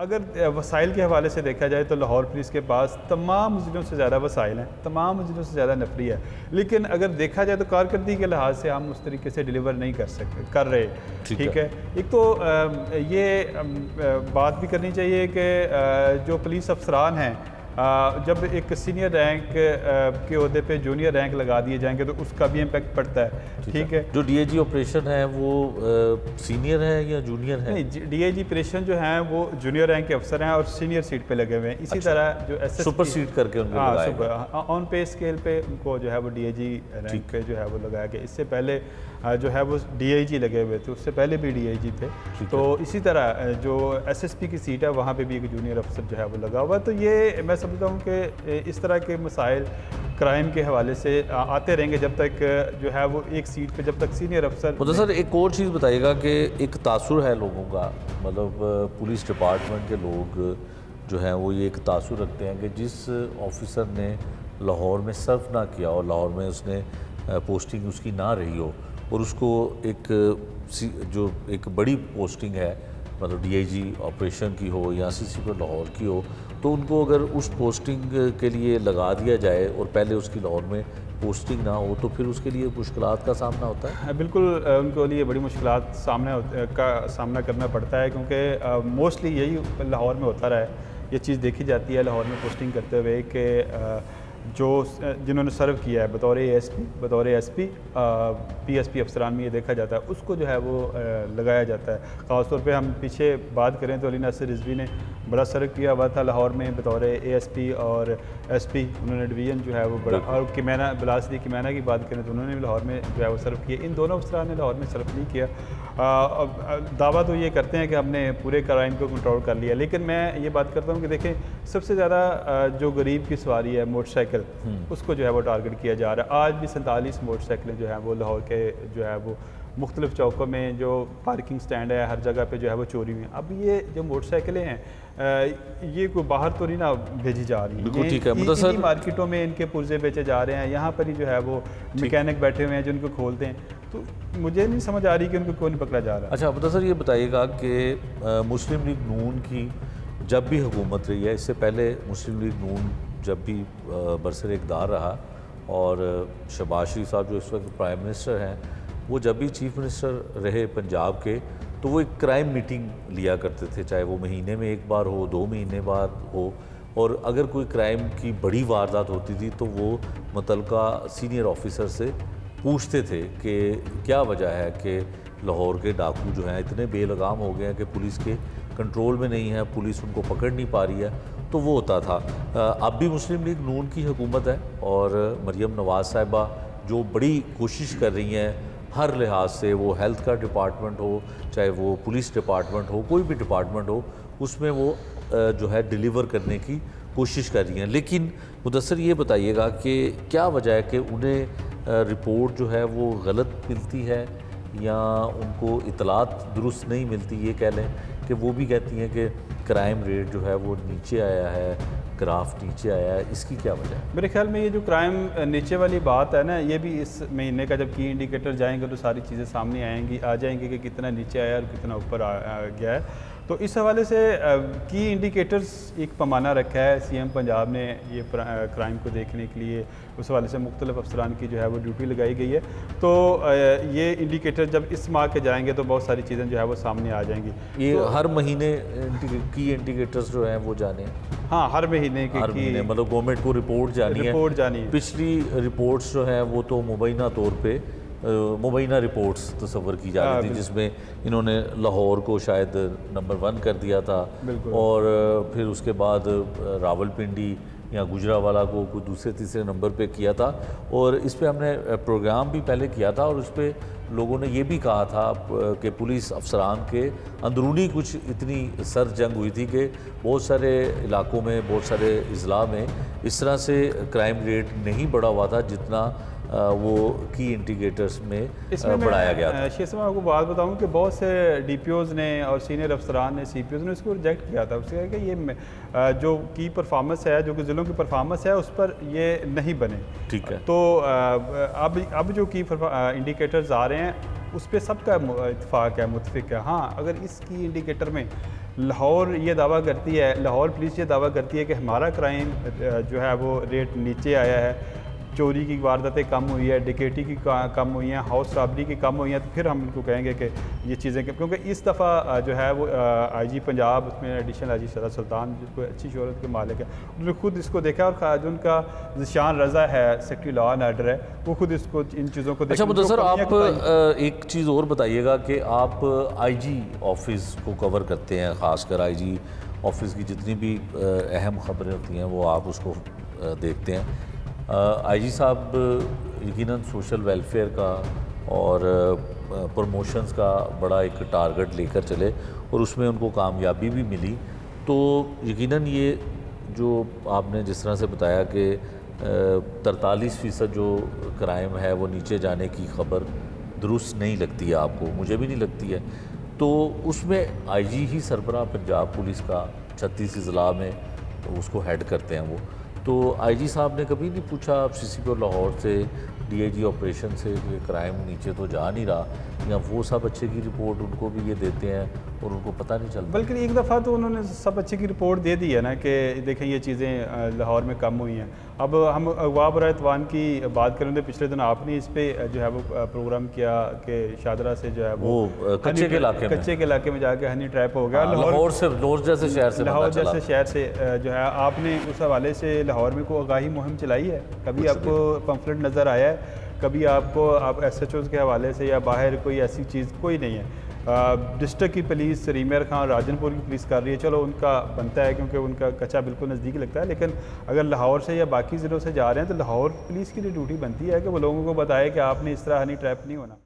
अगर वसाइल के हवाले से देखा जाए तो लाहौर पुलिस के पास तमाम ज़िलों से ज़्यादा वसाइल हैं, तमाम ज़िलों से ज़्यादा नफरी है, लेकिन अगर देखा जाए तो कारकर्दगी के लिहाज से हम उस तरीके से डिलीवर नहीं कर रहे। ठीक है। एक तो ये बात भी करनी चाहिए कि जो पुलिस अफसरान हैं, जब एक सीनियर रैंक के ओहदे पे जूनियर रैंक लगा दिए जाएंगे तो उसका भी इम्पैक्ट पड़ता है। ठीक है। जो डीआईजी ऑपरेशन है वो सीनियर है या जूनियर है? नहीं, डीआईजी ऑपरेशन जो हैं वो जूनियर रैंक के अफसर हैं और सीनियर सीट पे लगे हुए हैं। इसी तरह जो एसएसपी सुपर सीट करके उनको ऑन पे स्केल पे उनको जो है वो डीआईजी रैंक पे जो है वो लगाया गया। इससे पहले जो है वो डीआईजी लगे हुए थे, उससे पहले भी डीआईजी थे। तो इसी तरह जो एसएसपी की सीट है वहाँ पे भी एक जूनियर अफसर जो है वो लगा हुआ है। तो ये मैं समझता हूँ कि इस तरह के मसाइल क्राइम के हवाले से आते रहेंगे जब तक जो है वो एक सीट पे, जब तक सीनियर अफसर। मतलब सर एक और चीज़ बताइएगा कि एक तासुर है लोगों का, मतलब पुलिस डिपार्टमेंट के लोग जो हैं वो ये एक तासुर रखते हैं कि जिस ऑफिसर ने लाहौर में सर्व ना किया और लाहौर में उसने पोस्टिंग उसकी ना रही हो और उसको जो एक बड़ी पोस्टिंग है, मतलब डीआईजी ऑपरेशन की हो या सीसी पर लाहौर की हो, तो उनको अगर उस पोस्टिंग के लिए लगा दिया जाए और पहले उसकी लाहौर में पोस्टिंग ना हो तो फिर उसके लिए मुश्किलात का सामना होता है। बिल्कुल, उनके लिए बड़ी मुश्किलात का सामना करना पड़ता है, क्योंकि मोस्टली यही लाहौर में होता रहा है। ये चीज़ देखी जाती है लाहौर में पोस्टिंग करते हुए कि जो जिन्होंने सर्व किया है बतौर एएसपी, बतौर एएसपी, पीएसपी अफसरान में ये देखा जाता है, उसको जो है वो लगाया जाता है। ख़ासतौर पे हम पीछे बात करें तो अली नासिर रिजवी ने बड़ा सर्व किया हुआ था लाहौर में बतौर एएसपी और एसपी, उन्होंने डिवीज़न जो है वो बड़ा। और किमैना, बिलासरी किमैना की बात करें तो उन्होंने भी लाहौर में जो है वो सर्व किया। इन दोनों अफसरान ने लाहौर में सर्व नहीं किया। दावा तो ये करते हैं कि हमने पूरे क्राइम को कंट्रोल कर लिया, लेकिन मैं ये बात करता हूँ कि देखें, सबसे ज़्यादा जो गरीब की सवारी है मोटरसाइकिल, उसको जो है वो टारगेट किया जा रहा है। आज भी 47 मोटरसाइकिलें जो हैं वो लाहौर के जो है वो मुख्तलिफ चौकों में जो पार्किंग स्टैंड है हर जगह पे जो है वो चोरी हुई हैं। अब ये जो मोटरसाइकिलें हैं ये कोई बाहर तो नहीं ना भेजी जा रही हैं, ठीक है, मतलब सर मार्केटों में इनके पुर्जे बेचे जा रहे हैं, यहाँ पर ही जो है वो मैकेनिक बैठे हुए हैं जो उनको खोलते हैं। तो मुझे नहीं समझ आ रही कि उनको क्यों नहीं पकड़ा जा रहा। अच्छा, मतलब सर ये बताइएगा कि मुस्लिम लीग नून की जब भी हुकूमत रही है, इससे पहले मुस्लिम लीग नून जब भी बरसर इक़्तिदार रहा और शहबाज शरीफ साहब जो इस वक्त प्राइम मिनिस्टर हैं, वो जब भी चीफ मिनिस्टर रहे पंजाब के, तो वो एक क्राइम मीटिंग लिया करते थे, चाहे वो महीने में एक बार हो, 2 महीने बाद हो। और अगर कोई क्राइम की बड़ी वारदात होती थी तो वो मुतलका सीनियर ऑफिसर से पूछते थे कि क्या वजह है कि लाहौर के डाकू जो हैं इतने बेलगाम हो गए हैं कि पुलिस के कंट्रोल में नहीं है, पुलिस उनको पकड़ नहीं पा रही है। तो वो होता था। अब भी मुस्लिम लीग नून की हुकूमत है और मरियम नवाज़ साहिबा जो बड़ी कोशिश कर रही हैं हर लिहाज से, वो हेल्थ का डिपार्टमेंट हो, चाहे वो पुलिस डिपार्टमेंट हो, कोई भी डिपार्टमेंट हो, उसमें वो जो है डिलीवर करने की कोशिश कर रही हैं। लेकिन मुदस्सर ये बताइएगा कि क्या वजह है कि उन्हें रिपोर्ट जो है वो गलत मिलती है या उनको इतलात दुरुस्त नहीं मिलती, ये कह लें कि वो भी कहती हैं कि क्राइम रेट जो है वो नीचे आया है, ग्राफ नीचे आया है, इसकी क्या वजह है? मेरे ख्याल में ये जो क्राइम नीचे वाली बात है ना, ये भी इस महीने का जब की इंडिकेटर जाएंगे तो सारी चीज़ें सामने आ जाएंगी कि कितना नीचे आया और कितना ऊपर आ गया है। तो इस हवाले से की इंडिकेटर्स एक पैमाना रखा है सीएम पंजाब ने ये क्राइम को देखने के लिए, उस हवाले से मुख्तलिफ अफसरान की जो है वो ड्यूटी लगाई गई है। तो ये इंडिकेटर जब इस माह के जाएंगे तो बहुत सारी चीज़ें जो है वो सामने आ जाएंगी। ये तो हर महीने की इंडिकेटर्स जो हैं वो जाने? हाँ, हर महीने की मतलब गवर्नमेंट को रिपोर्ट जानी है। पिछली रिपोर्ट्स जो हैं वो तो मुबैना तौर पे मुबैना रिपोर्ट्स तस्वर की जा रही थी, जिसमें इन्होंने लाहौर को शायद नंबर 1 कर दिया था और फिर उसके बाद रावलपिंडी या गुजरावाला को कोई दूसरे तीसरे नंबर पे किया था। और इस पे हमने प्रोग्राम भी पहले किया था और उस पर लोगों ने ये भी कहा था कि पुलिस अफसरान के अंदरूनी कुछ इतनी सर जंग हुई थी कि बहुत सारे इलाकों में, बहुत सारे अजला में इस तरह से क्राइम रेट नहीं बढ़ा हुआ था जितना वो की इंडिकेटर्स में बढ़ाया गया था। शेख साहब आपको बात बताऊं कि बहुत से डीपीओज़ ने और सीनियर अफसरान ने, सीपीओज़ ने इसको रिजेक्ट किया था। उससे कि ये जो की परफॉर्मेंस है, जो कि ज़िलों की परफॉर्मेंस है, उस पर ये नहीं बने। ठीक है। तो अब जो की इंडिकेटर्स आ रहे हैं उस पर सबका इत्तेफाक है, मुतफिक है। हाँ, अगर इसकी इंडिकेटर में लाहौर ये दावा करती है, लाहौर पुलिस ये दावा करती है कि हमारा क्राइम जो है वो रेट नीचे आया है, चोरी की वारदातें कम हुई है, डिकेटी की कम हुई हैं, हाउस रॉबरी की कम हुई हैं, तो फिर हम उनको कहेंगे कि ये चीज़ें, क्योंकि इस दफ़ा जो है वो आईजी पंजाब, उसमें एडिशनल आईजी शरद सुल्तान, जिसको अच्छी शोहरत के मालिक है, उन्होंने खुद इसको देखा और जो उनका जिशान रज़ा है, सेक्रेटरी लॉ एंड ऑर्डर है, वो खुद इसको इन चीज़ों को अच्छा मुदस्सर, आप एक चीज़ और बताइएगा कि आप आईजी ऑफिस को कवर करते हैं, ख़ासकर आईजी ऑफिस की जितनी भी अहम खबरें होती हैं वो आप उसको देखते हैं। आईजी साहब यकीनन सोशल वेलफेयर का और प्रमोशंस का बड़ा एक टारगेट लेकर चले और उसमें उनको कामयाबी भी मिली। तो यकीनन ये जो आपने जिस तरह से बताया कि 43% जो क्राइम है वो नीचे जाने की खबर दुरुस्त नहीं लगती है आपको, मुझे भी नहीं लगती है। तो उसमें आईजी ही सरबराह पंजाब पुलिस का 36 अजला में उसको हेड करते हैं वो। तो आईजी साहब ने कभी नहीं पूछा सीसीपी लाहौर से, डीआईजी ऑपरेशन से कि क्राइम नीचे तो जा नहीं रहा, या वो सब अच्छे की रिपोर्ट उनको भी ये देते हैं और उनको पता नहीं चलता? बल्कि एक दफ़ा तो उन्होंने सब अच्छे की रिपोर्ट दे दी है ना कि देखें ये चीज़ें लाहौर में कम हुई हैं। अब हम अगवा बरातवान की बात करें तो पिछले दिन आपने इस पर जो है वो प्रोग्राम किया कि शादरा से जो है वो कच्चे के इलाके में जाके हनी ट्रैप हो गया। लाहौर जैसे शहर से जो है आपने उस हवाले से लाहौर में कोई आगाही मुहिम चलाई है? कभी आपको पम्फलेट नज़र आया है? कभी आपको आप SHOs के हवाले से या बाहर कोई ऐसी चीज़ कोई नहीं है? डिस्ट्रिक्ट की पुलिस रीमेर खान राजनपुर की पुलिस कर रही है, चलो उनका बनता है क्योंकि उनका कच्चा बिल्कुल नज़दीक लगता है, लेकिन अगर लाहौर से या बाकी ज़िलों से जा रहे हैं तो लाहौर पुलिस की ड्यूटी बनती है कि वो लोगों को बताए कि आपने इस तरह हनी ट्रैप नहीं होना।